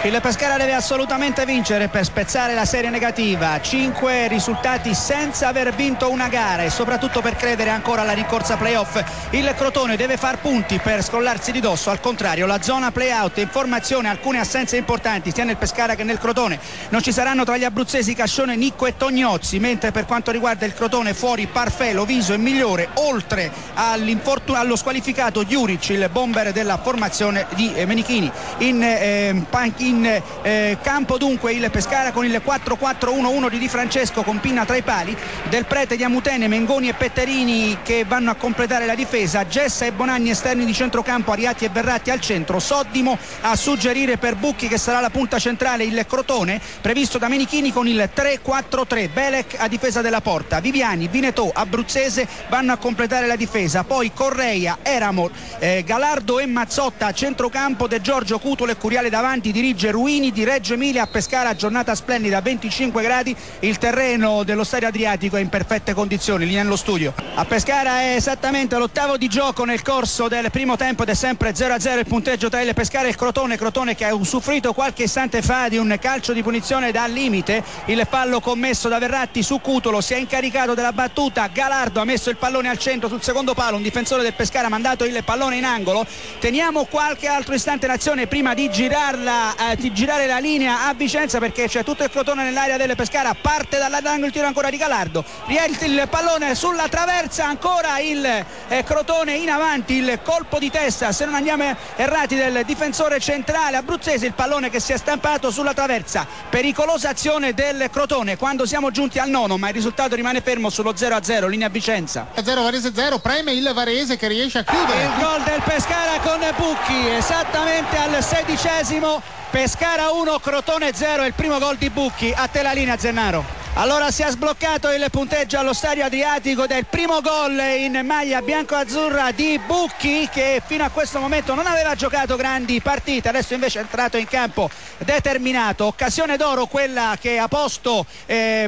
Il Pescara deve assolutamente vincere per spezzare la serie negativa, 5 risultati senza aver vinto una gara e soprattutto per credere ancora alla rincorsa playoff. Il Crotone deve far punti per scollarsi di dosso, al contrario la zona playout in formazione, alcune assenze importanti sia nel Pescara che nel Crotone. Non ci saranno tra gli abruzzesi Cascione, Nicco e Tognozzi, mentre per quanto riguarda il Crotone fuori Parfè, Loviso e Migliore, oltre allo squalificato Juric, il bomber della formazione di Menichini. In campo dunque il Pescara con il 4-4-1-1 di Di Francesco, con Pinna tra i pali, Del Prete, Diamutene, Mengoni e Petterini che vanno a completare la difesa, Gessa e Bonanni esterni di centrocampo, Ariati e Verratti al centro, Soddimo a suggerire per Bucchi che sarà la punta centrale il Crotone, previsto da Menichini con il 3-4-3, Belec a difesa della porta, Viviani, Vinetò, Abruzzese vanno a completare la difesa, poi Correia, Eramor, Galardo e Mazzotta a centrocampo, De Giorgio, Cutolo e Curiale davanti, dirige Ruini di Reggio Emilia. A Pescara giornata splendida, 25 gradi, il terreno dello stadio Adriatico è in perfette condizioni, lì nello studio. A Pescara è esattamente l'ottavo di gioco nel corso del primo tempo ed è sempre 0-0 il punteggio tra il Pescara e il Crotone che ha usufruito qualche istante fa di un calcio di punizione dal limite, il fallo commesso da Verratti su Cutolo, si è incaricato della battuta, Galardo ha messo il pallone al centro sul secondo palo, un difensore del Pescara ha mandato il pallone in angolo. Teniamo qualche altro istante d'azione prima di girare la linea a Vicenza, perché c'è tutto il Crotone nell'area del Pescara, parte dall'angolo, il tiro ancora di Galardo, rientra il pallone sulla traversa, ancora il Crotone in avanti, il colpo di testa, se non andiamo errati, del difensore centrale abruzzese, il pallone che si è stampato sulla traversa, pericolosa azione del Crotone quando siamo giunti al nono, ma il risultato rimane fermo sullo 0-0, linea Vicenza. 0 Varese 0, preme il Varese che riesce a chiudere. Il gol del Pescara con Bucchi esattamente al 16°, Pescara 1, Crotone 0, è il primo gol di Bucchi. A te la linea, Zennaro. Allora si è sbloccato il punteggio allo stadio Adriatico del primo gol in maglia bianco-azzurra di Bucchi, che fino a questo momento non aveva giocato grandi partite, adesso invece è entrato in campo determinato. Occasione d'oro quella che ha posto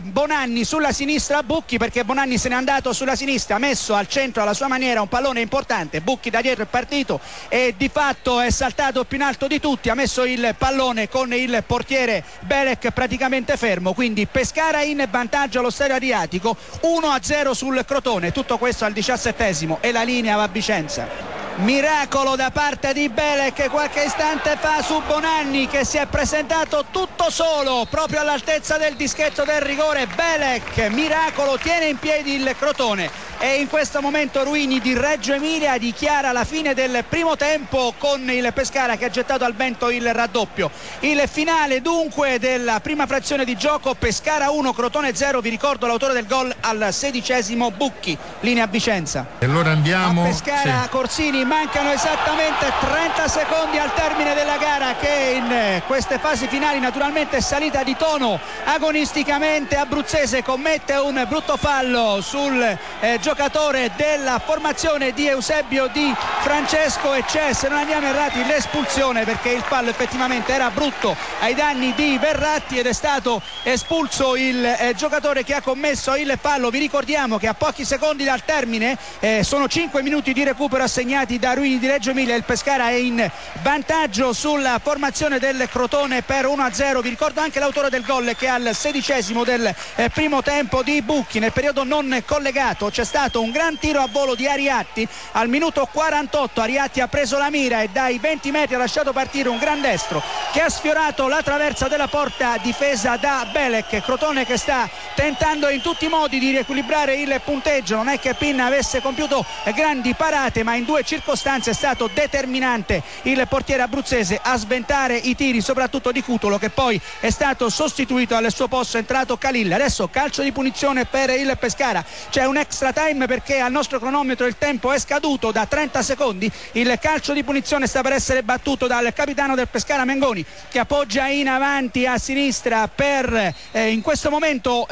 Bonanni sulla sinistra a Bucchi, perché Bonanni se n'è andato sulla sinistra, ha messo al centro alla sua maniera un pallone importante, Bucchi da dietro è partito e di fatto è saltato più in alto di tutti, ha messo il pallone con il portiere Belec praticamente fermo, quindi Pescara in vantaggio allo stadio Adriatico, 1-0 sul Crotone, tutto questo al 17° e la linea va a Vicenza. Miracolo da parte di Belec qualche istante fa su Bonanni, che si è presentato tutto solo proprio all'altezza del dischetto del rigore. Belec, miracolo, tiene in piedi il Crotone e in questo momento Ruini di Reggio Emilia dichiara la fine del primo tempo con il Pescara che ha gettato al vento il raddoppio. Il finale dunque della prima frazione di gioco, Pescara 1, Crotone 0. Vi ricordo l'autore del gol al 16° Bucchi, linea Vicenza. E allora andiamo a Pescara, sì. Corsini, mancano esattamente 30 secondi al termine della gara, che in queste fasi finali naturalmente è salita di tono agonisticamente. Abruzzese commette un brutto fallo sul giocatore della formazione di Eusebio Di Francesco e c'è, se non andiamo errati, l'espulsione, perché il fallo effettivamente era brutto ai danni di Verratti ed è stato espulso il giocatore che ha commesso il fallo. Vi ricordiamo che a pochi secondi dal termine sono 5 minuti di recupero assegnati da Ruini di Reggio Emilia, il Pescara è in vantaggio sulla formazione del Crotone per 1-0. Vi ricordo anche l'autore del gol, che al 16° del primo tempo di Bucchi. Nel periodo non collegato c'è stato un gran tiro a volo di Ariatti al minuto 48, Ariatti ha preso la mira e dai 20 metri ha lasciato partire un gran destro che ha sfiorato la traversa della porta difesa da Belec. Crotone che sta tentando in tutti i modi di riequilibrare il punteggio, non è che Pinna avesse compiuto grandi parate, ma in due circostanze è stato determinante il portiere abruzzese a sventare i tiri, soprattutto di Cutolo, che poi è stato sostituito, al suo posto è entrato Calilla. Adesso calcio di punizione per il Pescara, c'è un extra time perché al nostro cronometro il tempo è scaduto da 30 secondi. Il calcio di punizione sta per essere battuto dal capitano del Pescara Mengoni, che appoggia in avanti a sinistra per in questo momento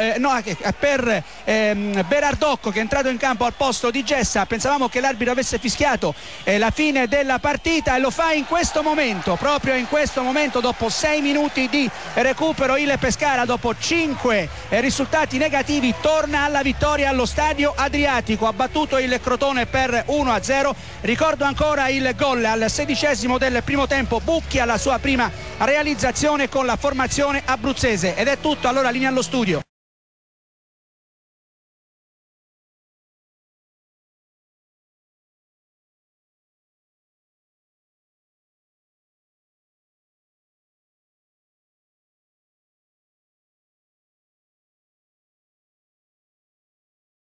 per Berardocco, che è entrato in campo al posto di Gessa. Pensavamo che l'arbitro avesse fischiato la fine della partita e lo fa in questo momento, proprio in questo momento, dopo 6 minuti di recupero. Il Pescara, dopo 5 risultati negativi, torna alla vittoria allo stadio Adriatico. Adriatico ha battuto il Crotone per 1-0. Ricordo ancora il gol al 16° del primo tempo, Bucchi alla sua prima realizzazione con la formazione abruzzese. Ed è tutto, allora linea allo studio.